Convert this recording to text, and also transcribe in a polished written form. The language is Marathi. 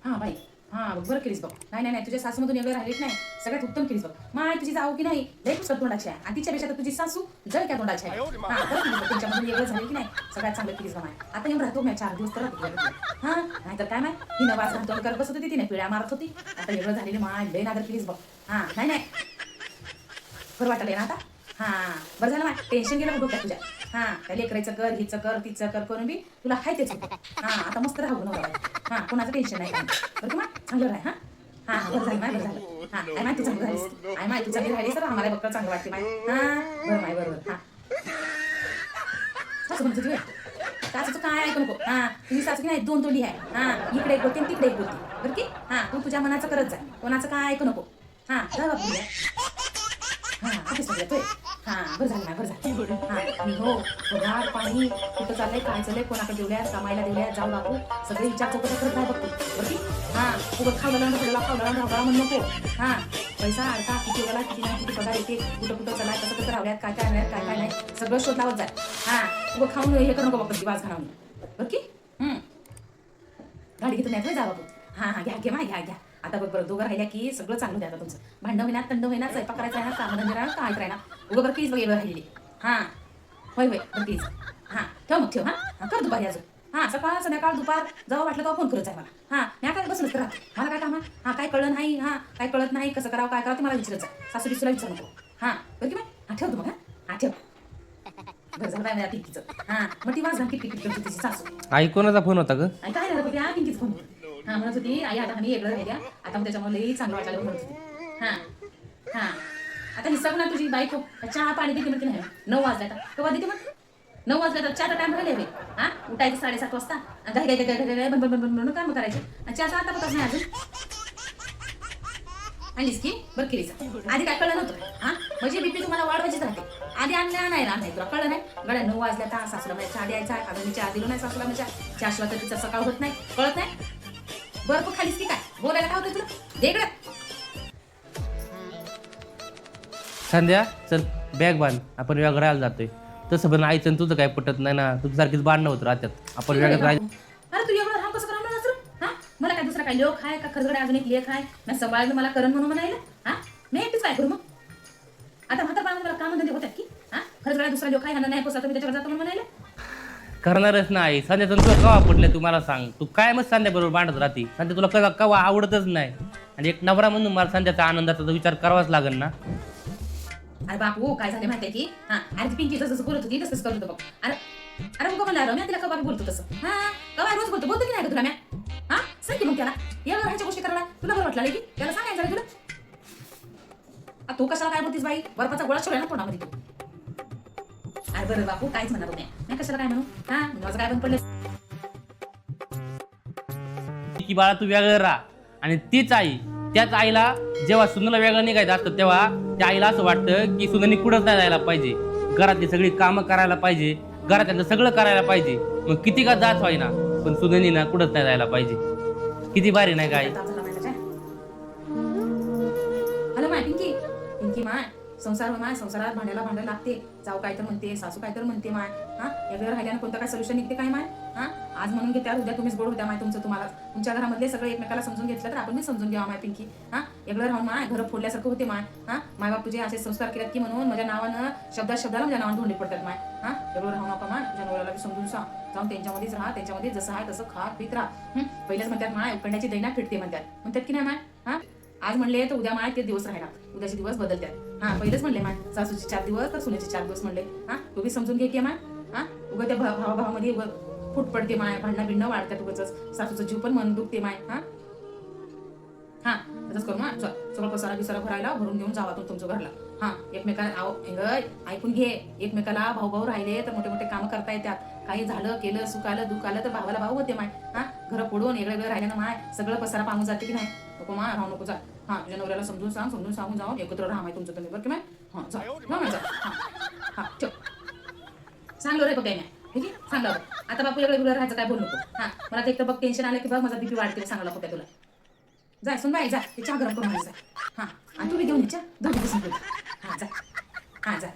हा बाई, हा बरं केलीस बघ. नाही तुझ्या सासूमधून एवढं राहिलीच नाही, सगळ्यात उत्तम केलीस बघ. माय तुझी जाऊ की नाही लय पुस्तक तोंडाची आहे, आणि तिच्यापेक्षा तर तुझी सासू जळ त्या तोंडाची आहे. हा बरं केलीस बघ, तुमच्यामधून एवढं झालं की नाही सगळ्यात चांगलं केलीस बघ. माय आता येऊन राहतो मी 4 दिवस तर राहतो. हा नाहीतर काय माय ही नवाज घालतो करत बसत होती, तिने पिळ्या मारत होती. आता एवढं झालेली माय लय नादर केलीस बघ. हा नाही बरं वाटलं ना आता. हा बरं झालं माय, टेन्शन गेलं बघ डोक्यात तुझ्या. हा त्या लेकरायचं कर, हिचं कर, तिचं कर करून बी तुला हाय तेच होतं. हा आता मस्त राहू नवरा. हा कोणाचं टेन्शन नाही काय बरं का माय, चांगलं राह. हा बरं झालं माय, बरं झालं. हा आय माय तू चांगलं राहिलीस, आय माय तू चांगली राहिलीस तर आम्हाला बघता चांगलं वाटते माय. हा बरं माय, बरोबर. हा सासू म्हणत तुझी सासूचं काय ऐकू नको. हा तुझी सासू की नाही 2 तोंडी आहे. हा इकडे एक बोलते तिकडे एक बोलते बरं की. हा तू तुझ्या मनाचं करत जा, कोणाचं काय ऐकू नको. हा जा बाबू. हा ऑफिसला येतोय. हा बरं झालं माय, बरं झालं. हा आणि हो पगार पाणी कुठं चाललंय काय चाललंय, कोणाकडे देऊल्या कामायला देऊल्या जाऊ बापू सगळे विचार चौकट करत नाही बघतो बरं की. हा उगत खावला खावला म्हणून नको. हा पैसा अडका किती वेळेला किती नाही किती पगार येते, कुठं चाललाय कसं कसं रावल्यात काय काय आणल्यात काय नाही सगळं शोध लावत जाय. हा उगं खाऊन हे करू नको बघ वाज घालून बरं की. गाडी घेतो नाही जा बाबू. हा घ्या माय घ्या. आता बघ बरं दोघं राहिल्या की सगळं चांगलं द्या तुमचं. भांडण होईना थंड होईना स्वयंपाक करायचा आहे ना कामधंदे राहणार काय राहणार उगं बरं कीच बघ एवढं राहिलेली. हा होय बरं कीच. हा ठेव. हा कर दुपारी अजून. हा सकाळ संध्याकाळ दुपार जेव्हा वाटलं तेव्हा फोन करायचा आहे मला. हा मी काय बसूनच राहते, मला काय काम आहे. हा काय कळलं नाही, हा काय कळत नाही कसं करावं काय करावं ते मला विचारायचं. सासू बिसूला विचारू नको. हा बरं की बाई. हा ठेवतो मग. हा ठेव. बरं झालं बाय मला पिंकीचं. हा मग ती वाज किटकिट करते तिची सासू. आई कोणाचा फोन होता ग? आणि काय झालं त्या पिंकीच फोन. हा म्हणत होती आई आता आम्ही वेगळं राहिल्या आता मग त्याच्यामुळे लई चांगलं वाटायला म्हणत होती. हा आता ही सगळं तुझी बायको चहा पाणी देते म्हणते नाही 9 वाजल्या आता केव्हा देते मग 9 वाजल्या तर चहाचा टाइम राहिले. हा उठायचं 7:30 वाजता आणि गाय बन काम करायचे आणि चहाचा आता पताच नाही अजून. आणलीस की बरं केलीस. आधी काय कळलं नव्हतं. हा म्हणजे बीपी तुम्हाला वाढवायचीच राहते. आधी आणल्या नाही तुला कळलं नाही. गड्या 9 वाजल्या तर सासूला म्हणजे चहा द्यायचा अजून मी चहा दिलो नाही सासूला म्हणजे चहाशिवाय तर तिचा सकाळ होत नाही कळत नाही. बरं तू खालीस की काय बोलायला काय होतं तुला दे इकडे. संध्या चल बॅग बांध आपण वेगळं राहायला जातोय. तसं पण आईचं तुझं काय पटत नाही ना, तुझं सारखीच भांडणं होत राहतात आपण वेगळं राहायचं. अरे तू एवढं राम कसं करावं नसर. हा मला काय दुसरा काय लोक आहे का खरगडे अजून एक लेख आहे मी सांभाळलं मला करण म्हणून म्हणायला. हा मी एकटीच काय करू मग आता म्हातारपणामध्ये मला काम धंदे होतात की. हा खरगडा दुसरा लोक आहे ह्यांना नाही पोचला तुम्ही त्याच्यावर जातो म्हणून म्हणायला. करणारच नाही संध्या तुला कवा पडले तू मला सांग. तू काय मग संध्या बरोबर भांडत राहते. संध्या तुला कवा आवडतच नाही आणि एक नवरा म्हणून मला संध्याचा आनंदाचा विचार करावाच लागेल ना. अरे बापू काय झाले माहितीये की हा अरे ती पिंकी जसं बोलत होती तसंच करत होतं बघ. अरे उगा मला मी तिला कवा बोलतो तसं. हा कवा रोज बोलतो की नाही तुला म्या. हा सांग की मग त्याला एवढं राहायच्या गोष्टी करायला तुला बरं वाटलं की त्याला सांगायचं रे तुला. तू कशाला काय बोलतीस बाई बर्फाचा गोळा छोड्या ना तोंडामध्ये तू. अरे बरं बापू काहीच म्हणा तुम्ही मी कशाला काय म्हणू. हा माझं काय पण पडलं की बाळा तू वेगळं राहा आणि तीच आई त्याच आईला जेव्हा सुनेला वेगळं निघायचं असतं तेव्हा त्या आईला असं वाटतं की सुनेनी कुठंच नाही जायला पाहिजे. घरातली सगळी कामं करायला पाहिजे, घरातलं सगळं करायला पाहिजे. मग किती का जात व्हायना पण सुनेनी ना कुठंच नाही जायला पाहिजे. किती भारी नाही काय. हॅलो माय पिंकी माय संसार माय संसारात भांडायला लागते. जाऊ काय तर म्हणते सासू काय तर म्हणते माय. हा वेगळं राहिल्यानं कोणतं काय सोल्युशन निघते काय माय. हा आज म्हणून घेत्या उद्या तुम्हीच गोड होत्या माय तुम्हाला तुमच्या घरामधले सगळे एकमेकाला समजून घेतलं तर आपण मी समजून घ्यावा माय पिंकी. हा वेगळं राहून माय घर फोडल्यासारखं होते माय. हा माय बाप तुझे असे संस्कार केलेत की म्हणून माझ्या नावानं शब्दाला माझ्या नावानं धोंडे पडतात माय. हा वेगळं राहू नका माय तुझ्या नवऱ्याला बी समजून सांग जाऊन त्यांच्यामध्येच राहा त्यांच्यामध्ये जसं आहे तसं खा पीत राहा. पहिल्याच म्हणतात माय उकडण्याची दैना फिटते म्हणतात की नाही माय. हा आज म्हणले तर उद्या माय ते दिवस राहणार उद्याचे दिवस बदलतात. हा पहिलेच म्हणले माय सासूचे 4 दिवस तर सुनेचे 4 दिवस म्हणले. हा तू बी समजून घे की माय. हा उगा त्या भावामध्ये फूट पडते माय भांडणं बिंडणं वाढतात उगाच सासूचा जीव पण मन दुखते माय. हा तसंच करू ना सगळं पसारा बिसारा भरायला भरून घेऊन जावा तुमच्या घरला. हा एकमेकाला ऐकून घे एकमेकाला भाऊ राहिले तर मोठे मोठे काम करता येतात. काही झालं केलं सुख आलं दुःख आलं तर भावाला भाऊ होते माय. हा घर फोडून वेगळं राहिल्यानं माय सगळं पसारा पांगून जाते की नाही. नको माय राहू नको जा. हा तुझ्या नवऱ्याला समजून सांगून जाऊन एकत्र राहा माय तुमचं तुम्ही बरं की माय. हा जा हा ठेव सांगलो रे बघ ठीक आहे सांगलं आता बापू वेगळं राहायचं काय बोल नको. हा मला एक तर बघ टेन्शन आलं की बघ माझा बीपी वाढते सांगला बघ तुला. जाय सुन बाई जा ते चहा गरम करून जा. हा आणि तू बी घेऊन ये दोघी बसून हा जा.